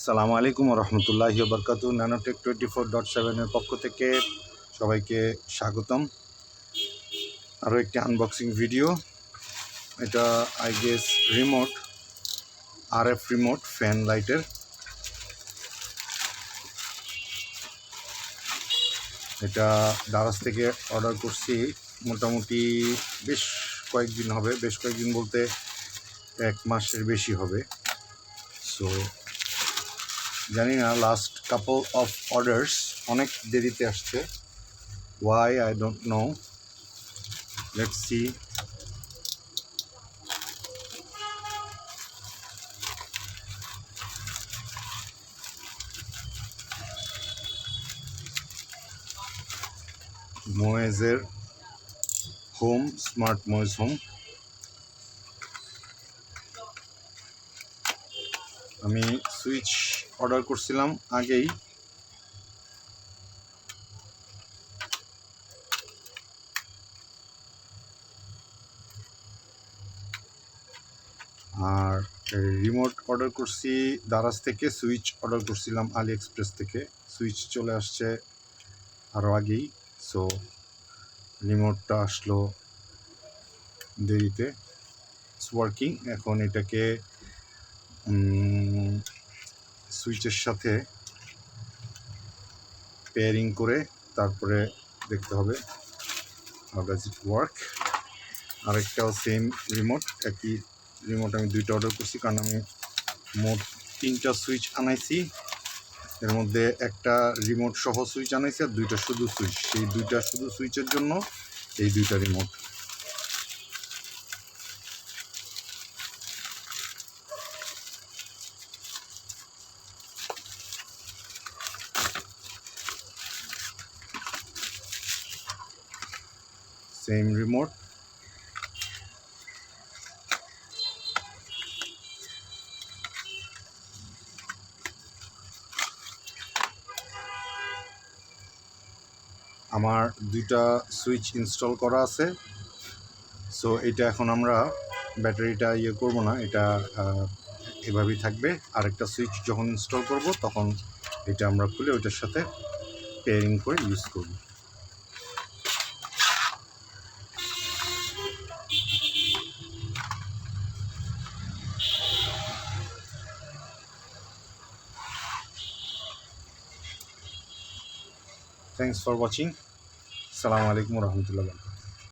সালামু আলাইকুম রহমতুল্লাহি বরকাতু। ন্যানোটেক 24.7 এর পক্ষ থেকে সবাইকে স্বাগতম। আরও একটি আনবক্সিং ভিডিও। এটা I guess remote, RF remote fan লাইটের। এটা দারাজ থেকে অর্ডার করছি, মোটামুটি বেশ কয়েকদিন হবে, বেশ কয়েকদিন বলতে 1 মাসের বেশি হবে। সো জানি না, লাস্ট কাপল অফ অর্ডার্স অনেক দেরিতে আসছে। Why I don't know, let's see. মোয়েজের হোম, স্মার্ট মোয়েজ হোম। আমি সুইচ অর্ডার করছিলাম আগেই, আর রিমোট অর্ডার করছি দারাজ থেকে, সুইচ অর্ডার করছিলাম আলি এক্সপ্রেস থেকে। সুইচ চলে আসছে আরও আগেই। সো রিমোটটা আসলো দেরিতে। It's working. এখন এটাকে সুইচের সাথে পেয়ারিং করে তারপরে দেখতে হবে হাউ ডাজ ইট ওয়ার্ক। আরেকটাও সেম রিমোট, একই রিমোট আমি 2টা অর্ডার করছি, কারণ আমি মোট 3টা সুইচ আনাইছি। এর মধ্যে একটা রিমোট সহ সুইচ আনাইছি আর 2টা শুধু সুইচ। সেই 2টা শুধু সুইচের জন্য এই 2টা রিমোট। Same remote. আমার 2টা সুইচ ইনস্টল করা আছে। সো এটা এখন আমরা ব্যাটারিটা করব না, এটা এভাবেই থাকবে। আরেকটা সুইচ যখন ইনস্টল করব তখন এটা আমরা খুলে ওইটার সাথে পেয়ারিং করে ইউজ করব। Thanks for watching. আসসালামু আলাইকুম রহমতুল্লাহ।